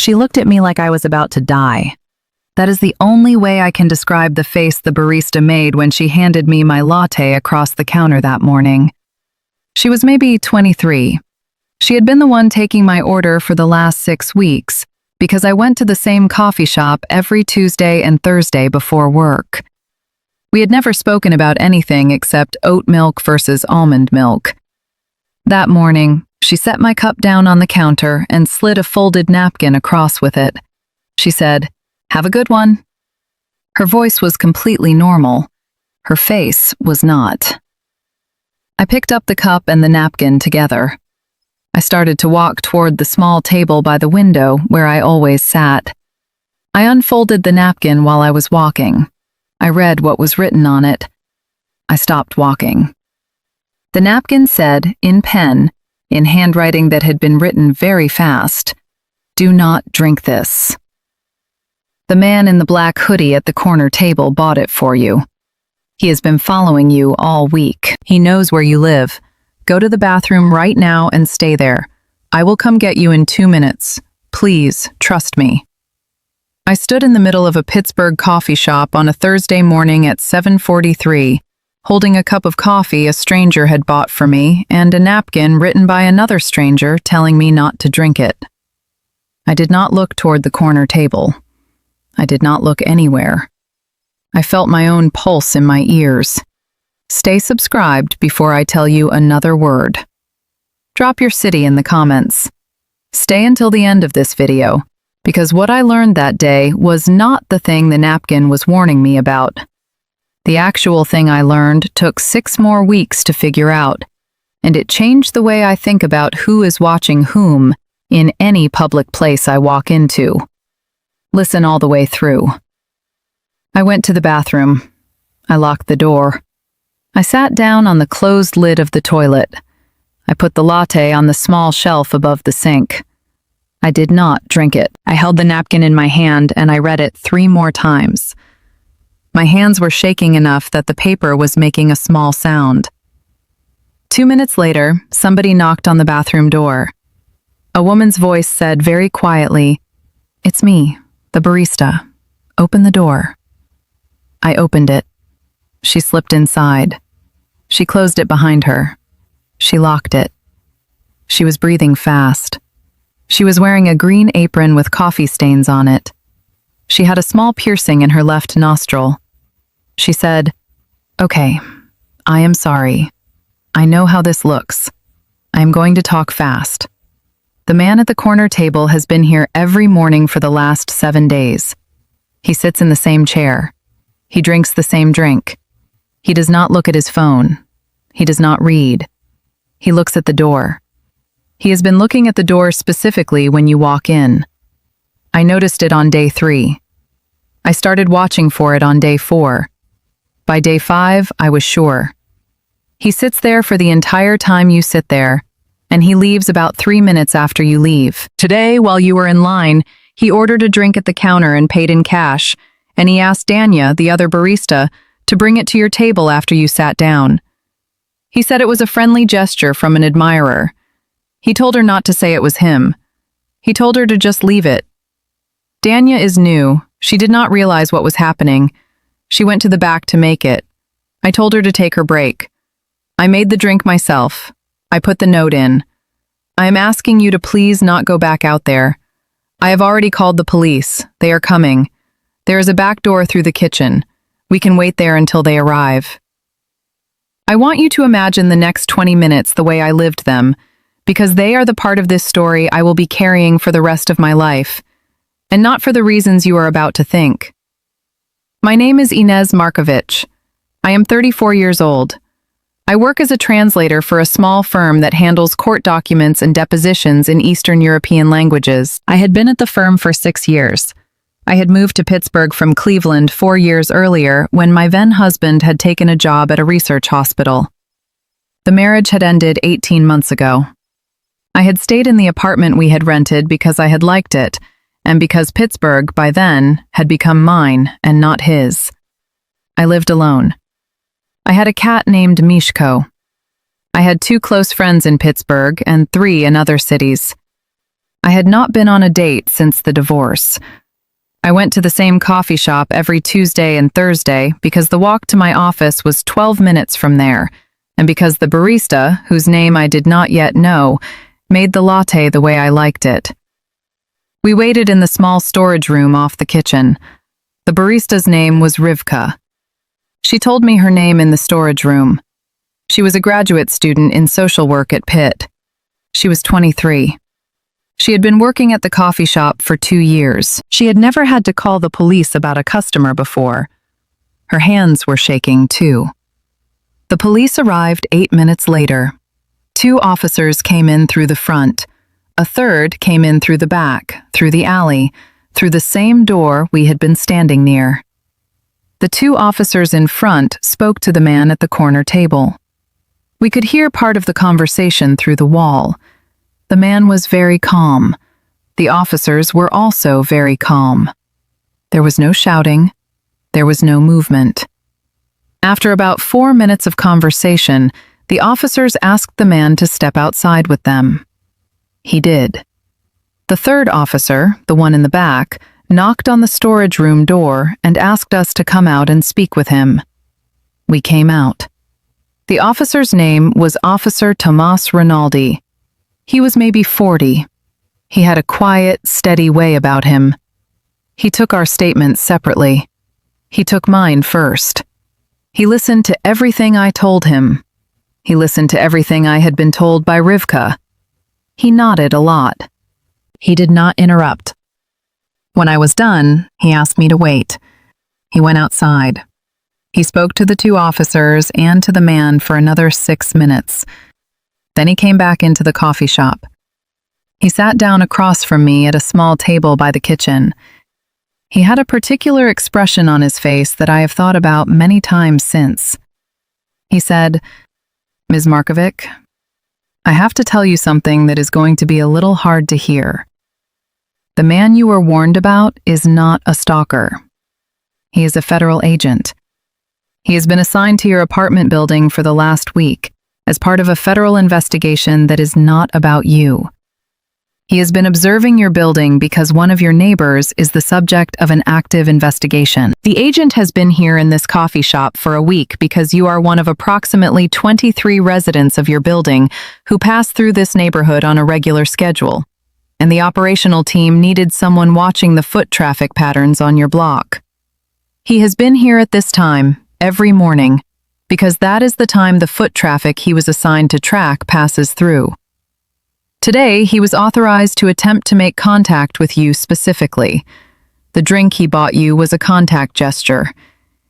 She looked at me like I was about to die. That is the only way I can describe the face the barista made when she handed me my latte across the counter that morning. She was maybe 23. She had been the one taking my order for the last 6 weeks, because I went to the same coffee shop every Tuesday and Thursday before work. We had never spoken about anything except oat milk versus almond milk. That morning, she set my cup down on the counter and slid a folded napkin across with it. She said, "Have a good one." Her voice was completely normal. Her face was not. I picked up the cup and the napkin together. I started to walk toward the small table by the window where I always sat. I unfolded the napkin while I was walking. I read what was written on it. I stopped walking. The napkin said, in pen, in handwriting that had been written very fast, "Do not drink this. The man in the black hoodie at the corner table bought it for you. He has been following you all week. He knows where you live. Go to the bathroom right now and stay there. I will come get you in 2 minutes. Please, trust me." I stood in the middle of a Pittsburgh coffee shop on a Thursday morning at 7:43, holding a cup of coffee a stranger had bought for me and a napkin written by another stranger telling me not to drink it. I did not look toward the corner table. I did not look anywhere. I felt my own pulse in my ears. Stay subscribed before I tell you another word. Drop your city in the comments. Stay until the end of this video, because what I learned that day was not the thing the napkin was warning me about. The actual thing I learned took 6 more weeks to figure out, and it changed the way I think about who is watching whom in any public place I walk into. Listen all the way through. I went to the bathroom. I locked the door. I sat down on the closed lid of the toilet. I put the latte on the small shelf above the sink. I did not drink it. I held the napkin in my hand and I read it 3 more times. My hands were shaking enough that the paper was making a small sound. 2 minutes later, somebody knocked on the bathroom door. A woman's voice said very quietly, "It's me, the barista. Open the door." I opened it. She slipped inside. She closed it behind her. She locked it. She was breathing fast. She was wearing a green apron with coffee stains on it. She had a small piercing in her left nostril. She said, "Okay, I am sorry. I know how this looks. I am going to talk fast. The man at the corner table has been here every morning for the last 7 days. He sits in the same chair. He drinks the same drink. He does not look at his phone. He does not read. He looks at the door. He has been looking at the door specifically when you walk in. I noticed it on day 3. I started watching for it on day 4. By day 5, I was sure. He sits there for the entire time you sit there, and he leaves about 3 minutes after you leave. Today, while you were in line, he ordered a drink at the counter and paid in cash, and he asked Danya, the other barista, to bring it to your table after you sat down. He said it was a friendly gesture from an admirer. He told her not to say it was him. He told her to just leave it. Danya is new. She did not realize what was happening. She went to the back to make it. I told her to take her break. I made the drink myself. I put the note in. I am asking you to please not go back out there. I have already called the police. They are coming. There is a back door through the kitchen. We can wait there until they arrive. I want you to imagine the next 20 minutes the way I lived them, because they are the part of this story I will be carrying for the rest of my life, and not for the reasons you are about to think. My name is Inez Markovich. I am 34 years old. I work as a translator for a small firm that handles court documents and depositions in Eastern European languages. I had been at the firm for 6 years. I had moved to Pittsburgh from Cleveland 4 years earlier when my then husband had taken a job at a research hospital. The marriage had ended 18 months ago. I had stayed in the apartment we had rented because I had liked it, and because Pittsburgh, by then, had become mine and not his. I lived alone. I had a cat named Mishko. I had 2 close friends in Pittsburgh and 3 in other cities. I had not been on a date since the divorce. I went to the same coffee shop every Tuesday and Thursday because the walk to my office was 12 minutes from there, and because the barista, whose name I did not yet know, made the latte the way I liked it. We waited in the small storage room off the kitchen. The barista's name was Rivka. She told me her name in the storage room. She was a graduate student in social work at Pitt. She was 23. She had been working at the coffee shop for 2 years. She had never had to call the police about a customer before. Her hands were shaking, too. The police arrived 8 minutes later. 2 officers came in through the front. A third came in through the back, through the alley, through the same door we had been standing near. The 2 officers in front spoke to the man at the corner table. We could hear part of the conversation through the wall. The man was very calm. The officers were also very calm. There was no shouting. There was no movement. After about 4 minutes of conversation, the officers asked the man to step outside with them. He did. The third officer, the one in the back, knocked on the storage room door and asked us to come out and speak with him. We came out. The officer's name was Officer Tomas Rinaldi. He was maybe 40. He had a quiet, steady way about him. He took our statements separately. He took mine first. He listened to everything I told him. He listened to everything I had been told by Rivka. He nodded a lot. He did not interrupt. When I was done, he asked me to wait. He went outside. He spoke to the 2 officers and to the man for another 6 minutes. Then he came back into the coffee shop. He sat down across from me at a small table by the kitchen. He had a particular expression on his face that I have thought about many times since. He said, "Ms. Markovic, I have to tell you something that is going to be a little hard to hear. The man you were warned about is not a stalker. He is a federal agent. He has been assigned to your apartment building for the last week as part of a federal investigation that is not about you. He has been observing your building because one of your neighbors is the subject of an active investigation. The agent has been here in this coffee shop for a week because you are one of approximately 23 residents of your building who pass through this neighborhood on a regular schedule, and the operational team needed someone watching the foot traffic patterns on your block. He has been here at this time, every morning, because that is the time the foot traffic he was assigned to track passes through. Today, he was authorized to attempt to make contact with you specifically. The drink he bought you was a contact gesture.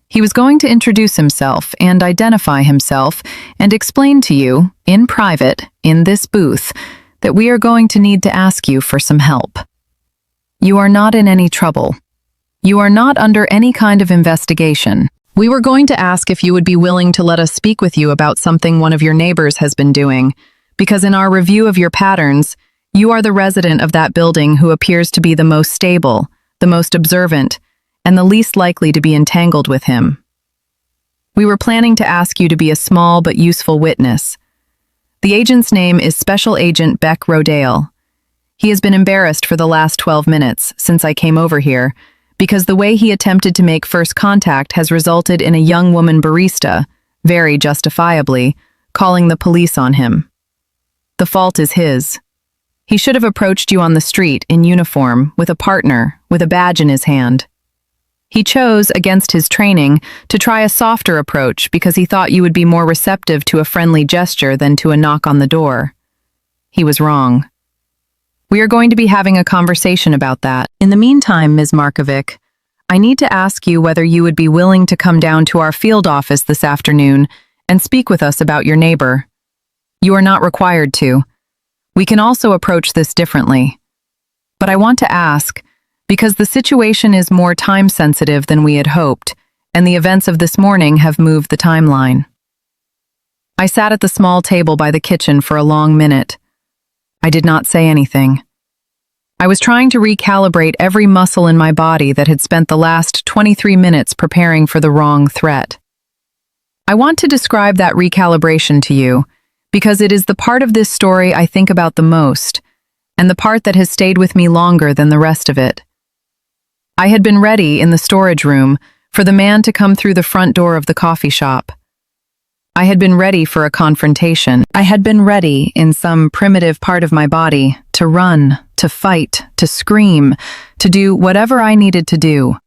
He was going to introduce himself and identify himself and explain to you, in private, in this booth, that we are going to need to ask you for some help. You are not in any trouble. You are not under any kind of investigation. We were going to ask if you would be willing to let us speak with you about something one of your neighbors has been doing, because in our review of your patterns, you are the resident of that building who appears to be the most stable, the most observant, and the least likely to be entangled with him. We were planning to ask you to be a small but useful witness. The agent's name is Special Agent Beck Rodale. He has been embarrassed for the last 12 minutes since I came over here, because the way he attempted to make first contact has resulted in a young woman barista, very justifiably, calling the police on him. The fault is his. He should have approached you on the street in uniform, with a partner, with a badge in his hand. He chose, against his training, to try a softer approach because he thought you would be more receptive to a friendly gesture than to a knock on the door. He was wrong. We are going to be having a conversation about that. In the meantime, Ms. Markovic, I need to ask you whether you would be willing to come down to our field office this afternoon and speak with us about your neighbor. You are not required to. We can also approach this differently. But I want to ask, because the situation is more time-sensitive than we had hoped, and the events of this morning have moved the timeline. I sat at the small table by the kitchen for a long minute. I did not say anything. I was trying to recalibrate every muscle in my body that had spent the last 23 minutes preparing for the wrong threat. I want to describe that recalibration to you, because it is the part of this story I think about the most, and the part that has stayed with me longer than the rest of it. I had been ready in the storage room for the man to come through the front door of the coffee shop. I had been ready for a confrontation. I had been ready in some primitive part of my body to run, to fight, to scream, to do whatever I needed to do.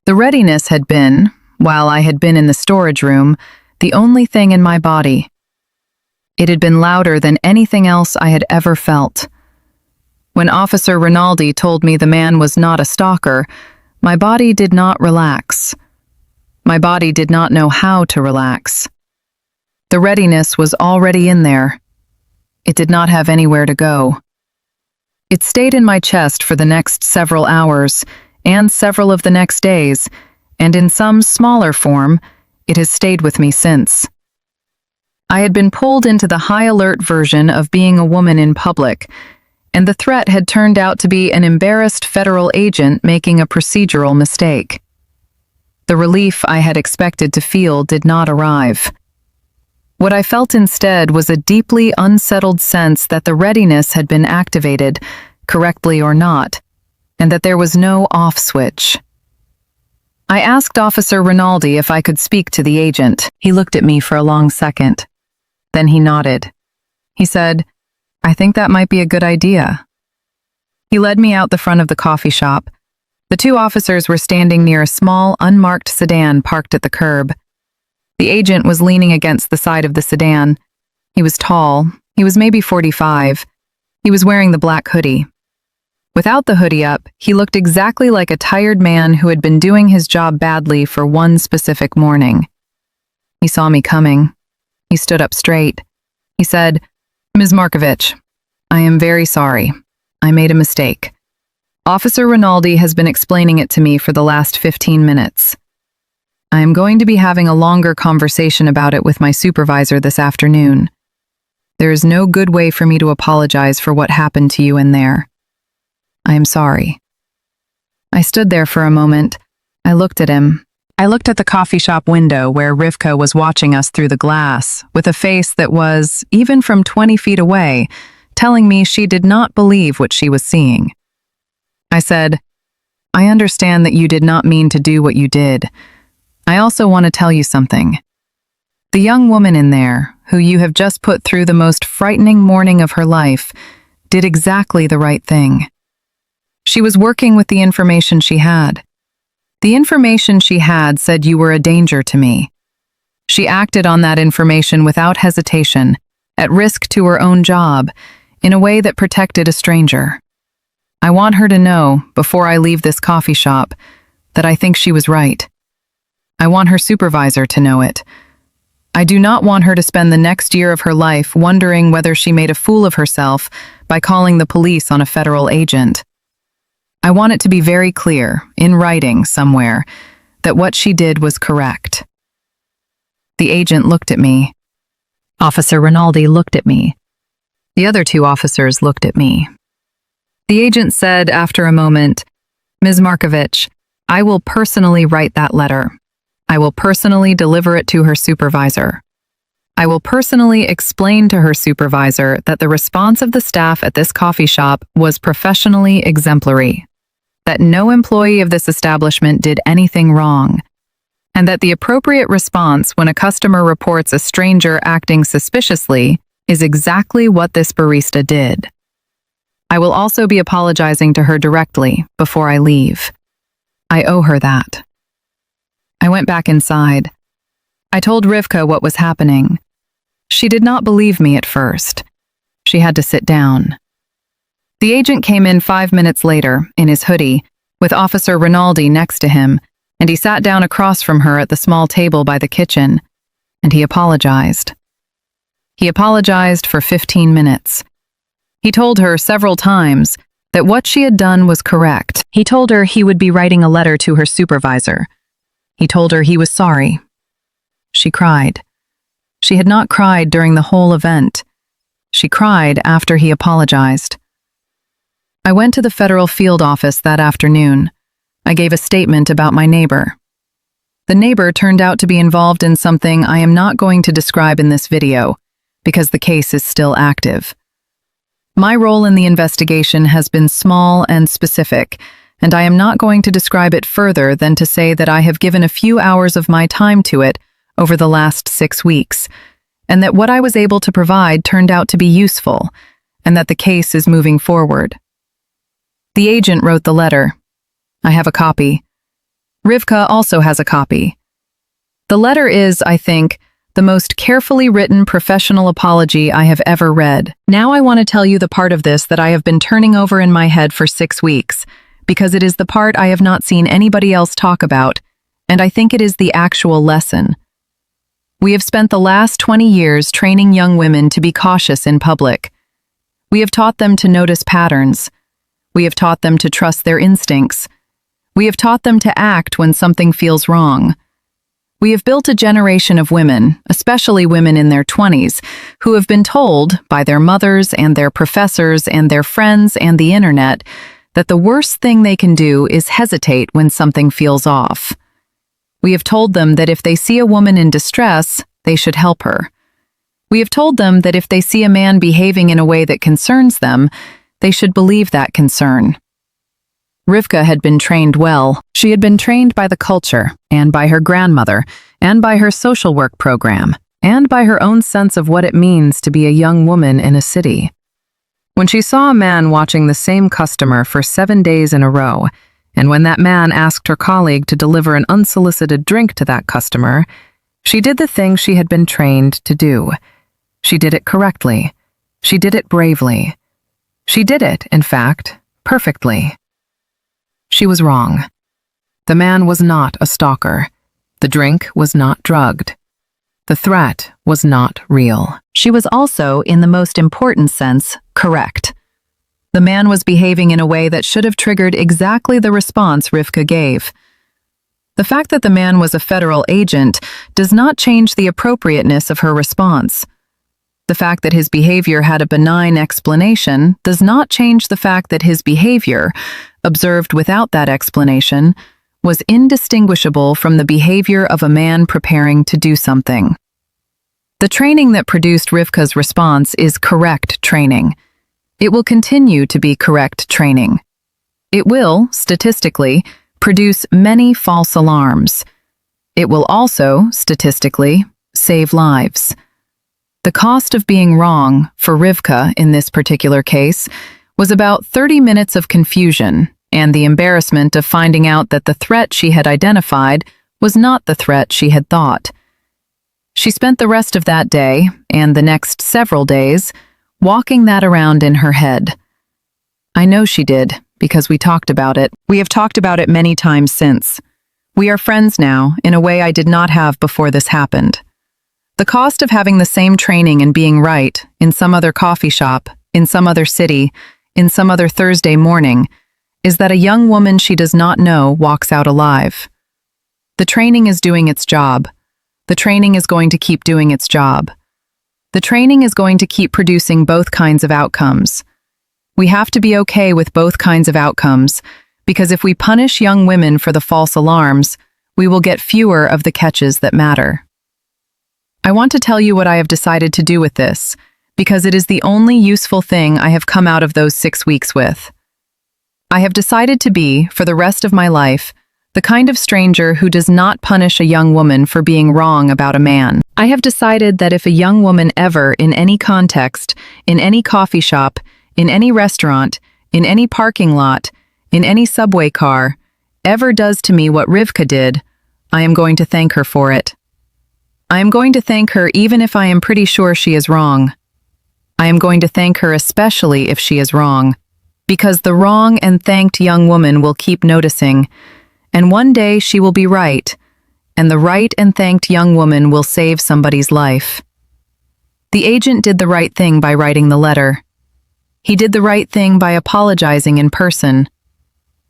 The readiness had been, while I had been in the storage room, the only thing in my body. It had been louder than anything else I had ever felt. When Officer Rinaldi told me the man was not a stalker, my body did not relax. My body did not know how to relax. The readiness was already in there. It did not have anywhere to go. It stayed in my chest for the next several hours, and several of the next days, and in some smaller form, it has stayed with me since. I had been pulled into the high-alert version of being a woman in public, and the threat had turned out to be an embarrassed federal agent making a procedural mistake. The relief I had expected to feel did not arrive. What I felt instead was a deeply unsettled sense that the readiness had been activated, correctly or not, and that there was no off switch. I asked Officer Rinaldi if I could speak to the agent. He looked at me for a long second. Then he nodded. He said, "I think that might be a good idea." He led me out the front of the coffee shop. The two officers were standing near a small, unmarked sedan parked at the curb. The agent was leaning against the side of the sedan. He was tall. He was maybe 45. He was wearing the black hoodie. Without the hoodie up, he looked exactly like a tired man who had been doing his job badly for one specific morning. He saw me coming. He stood up straight. He said, "Ms. Markovich, I am very sorry. I made a mistake. Officer Rinaldi has been explaining it to me for the last 15 minutes. I am going to be having a longer conversation about it with my supervisor this afternoon. There is no good way for me to apologize for what happened to you in there. I am sorry." I stood there for a moment. I looked at him. I looked at the coffee shop window where Rivka was watching us through the glass, with a face that was, even from 20 feet away, telling me she did not believe what she was seeing. I said, "I understand that you did not mean to do what you did. I also want to tell you something. The young woman in there, who you have just put through the most frightening morning of her life, did exactly the right thing. She was working with the information she had. The information she had said you were a danger to me. She acted on that information without hesitation, at risk to her own job, in a way that protected a stranger. I want her to know, before I leave this coffee shop, that I think she was right. I want her supervisor to know it. I do not want her to spend the next year of her life wondering whether she made a fool of herself by calling the police on a federal agent. I want it to be very clear, in writing somewhere, that what she did was correct." The agent looked at me. Officer Rinaldi looked at me. The other two officers looked at me. The agent said after a moment, "Ms. Markovich, I will personally write that letter. I will personally deliver it to her supervisor. I will personally explain to her supervisor that the response of the staff at this coffee shop was professionally exemplary, that no employee of this establishment did anything wrong, and that the appropriate response when a customer reports a stranger acting suspiciously is exactly what this barista did. I will also be apologizing to her directly before I leave. I owe her that." I went back inside. I told Rivka what was happening. She did not believe me at first. She had to sit down. The agent came in 5 minutes later, in his hoodie, with Officer Rinaldi next to him, and he sat down across from her at the small table by the kitchen, and he apologized. He apologized for 15 minutes. He told her several times that what she had done was correct. He told her he would be writing a letter to her supervisor. He told her he was sorry. She cried. She had not cried during the whole event. She cried after he apologized. I went to the federal field office that afternoon. I gave a statement about my neighbor. The neighbor turned out to be involved in something I am not going to describe in this video, because the case is still active. My role in the investigation has been small and specific, and I am not going to describe it further than to say that I have given a few hours of my time to it over the last 6 weeks, and that what I was able to provide turned out to be useful, and that the case is moving forward. The agent wrote the letter. I have a copy. Rivka also has a copy. The letter is, I think, the most carefully written professional apology I have ever read. Now I want to tell you the part of this that I have been turning over in my head for 6 weeks, because it is the part I have not seen anybody else talk about, and I think it is the actual lesson. We have spent the last 20 years training young women to be cautious in public. We have taught them to notice patterns. We have taught them to trust their instincts. We have taught them to act when something feels wrong. We have built a generation of women, especially women in their 20s, who have been told by their mothers and their professors and their friends and the internet that the worst thing they can do is hesitate when something feels off. We have told them that if they see a woman in distress, they should help her. We have told them that if they see a man behaving in a way that concerns them, they should believe that concern. Rivka had been trained well. She had been trained by the culture, and by her grandmother, and by her social work program, and by her own sense of what it means to be a young woman in a city. When she saw a man watching the same customer for 7 days in a row, and when that man asked her colleague to deliver an unsolicited drink to that customer, she did the thing she had been trained to do. She did it correctly. She did it bravely. She did it, in fact, perfectly. She was wrong. The man was not a stalker. The drink was not drugged. The threat was not real. She was also, in the most important sense, correct. The man was behaving in a way that should have triggered exactly the response Rivka gave. The fact that the man was a federal agent does not change the appropriateness of her response. The fact that his behavior had a benign explanation does not change the fact that his behavior, observed without that explanation, was indistinguishable from the behavior of a man preparing to do something. The training that produced Rivka's response is correct training. It will continue to be correct training. It will, statistically, produce many false alarms. It will also, statistically, save lives. The cost of being wrong, for Rivka in this particular case, was about 30 minutes of confusion and the embarrassment of finding out that the threat she had identified was not the threat she had thought. She spent the rest of that day, and the next several days, walking that around in her head. I know she did, because we talked about it. We have talked about it many times since. We are friends now, in a way I did not have before this happened. The cost of having the same training and being right, in some other coffee shop, in some other city, in some other Thursday morning, is that a young woman she does not know walks out alive. The training is doing its job. The training is going to keep doing its job. The training is going to keep producing both kinds of outcomes. We have to be okay with both kinds of outcomes, because if we punish young women for the false alarms, we will get fewer of the catches that matter. I want to tell you what I have decided to do with this, because it is the only useful thing I have come out of those 6 weeks with. I have decided to be, for the rest of my life, the kind of stranger who does not punish a young woman for being wrong about a man. I have decided that if a young woman ever, in any context, in any coffee shop, in any restaurant, in any parking lot, in any subway car, ever does to me what Rivka did, I am going to thank her for it. I am going to thank her even if I am pretty sure she is wrong. I am going to thank her especially if she is wrong, because the wrong and thanked young woman will keep noticing, and one day she will be right, and the right and thanked young woman will save somebody's life. The agent did the right thing by writing the letter. He did the right thing by apologizing in person.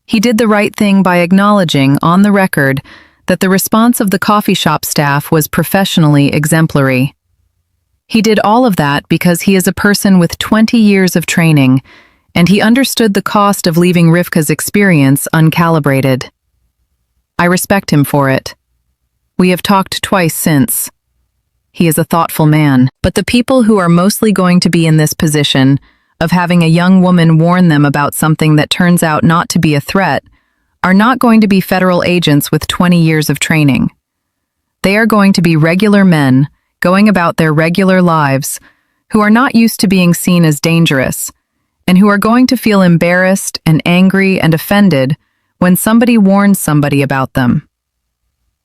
He did the right thing by acknowledging, on the record, that the response of the coffee shop staff was professionally exemplary. He did all of that because he is a person with 20 years of training, and he understood the cost of leaving Rivka's experience uncalibrated. I respect him for it. We have talked twice since. He is a thoughtful man, but the people who are mostly going to be in this position, of having a young woman warn them about something that turns out not to be a threat are not going to be federal agents with 20 years of training. They are going to be regular men going about their regular lives who are not used to being seen as dangerous and who are going to feel embarrassed and angry and offended when somebody warns somebody about them.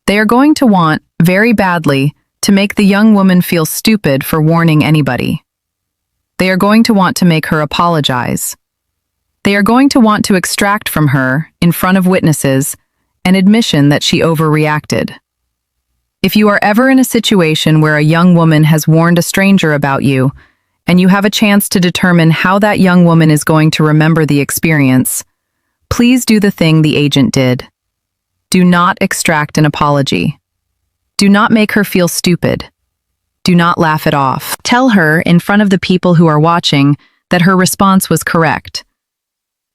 They are going to want, very badly, to make the young woman feel stupid for warning anybody. They are going to want to make her apologize. They are going to want to extract from her, in front of witnesses, an admission that she overreacted. If you are ever in a situation where a young woman has warned a stranger about you, and you have a chance to determine how that young woman is going to remember the experience, please do the thing the agent did. Do not extract an apology. Do not make her feel stupid. Do not laugh it off. Tell her, in front of the people who are watching, that her response was correct.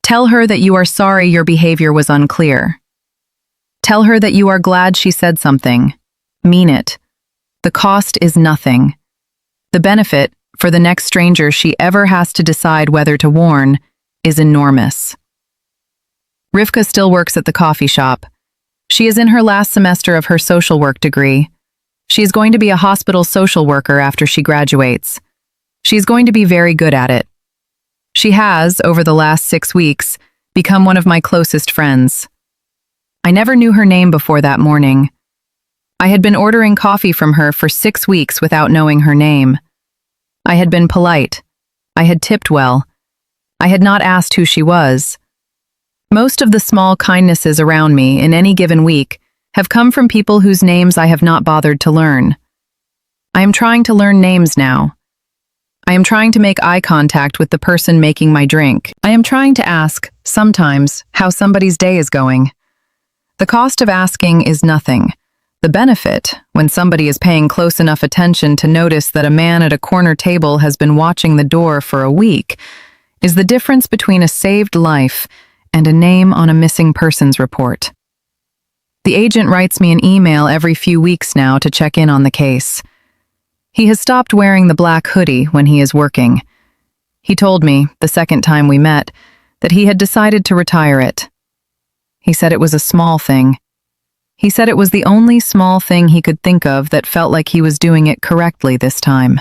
Tell her that you are sorry your behavior was unclear. Tell her that you are glad she said something. Mean it. The cost is nothing. The benefit, for the next stranger she ever has to decide whether to warn, is enormous. Rivka still works at the coffee shop. She is in her last semester of her social work degree. She is going to be a hospital social worker after she graduates. She is going to be very good at it. She has, over the last 6 weeks, become one of my closest friends. I never knew her name before that morning. I had been ordering coffee from her for 6 weeks without knowing her name. I had been polite. I had tipped well. I had not asked who she was. Most of the small kindnesses around me in any given week have come from people whose names I have not bothered to learn. I am trying to learn names now. I am trying to make eye contact with the person making my drink. I am trying to ask, sometimes, how somebody's day is going. The cost of asking is nothing. The benefit, when somebody is paying close enough attention to notice that a man at a corner table has been watching the door for a week, is the difference between a saved life and a name on a missing persons report. The agent writes me an email every few weeks now to check in on the case. He has stopped wearing the black hoodie when he is working. He told me, the second time we met, that he had decided to retire it. He said it was a small thing. He said it was the only small thing he could think of that felt like he was doing it correctly this time.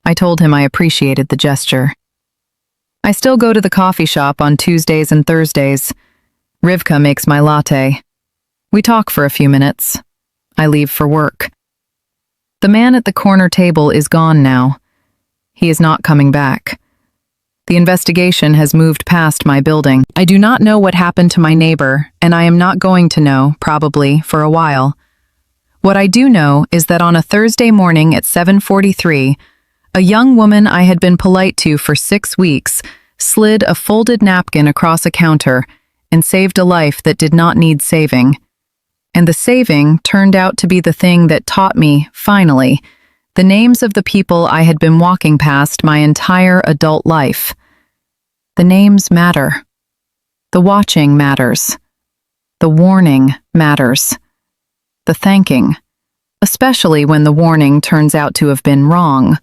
I told him I appreciated the gesture. I still go to the coffee shop on Tuesdays and Thursdays. Rivka makes my latte. We talk for a few minutes. I leave for work. The man at the corner table is gone now. He is not coming back. The investigation has moved past my building. I do not know what happened to my neighbor, and I am not going to know, probably, for a while. What I do know is that on a Thursday morning at 7:43, a young woman I had been polite to for 6 weeks slid a folded napkin across a counter and saved a life that did not need saving. And the saving turned out to be the thing that taught me, finally, the names of the people I had been walking past my entire adult life. The names matter. The watching matters. The warning matters. The thanking, especially when the warning turns out to have been wrong,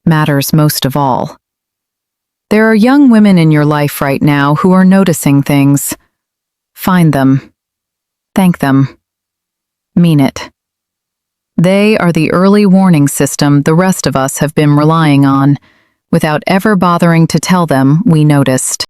matters most of all. There are young women in your life right now who are noticing things. Find them. Thank them. Mean it. They are the early warning system the rest of us have been relying on, without ever bothering to tell them we noticed.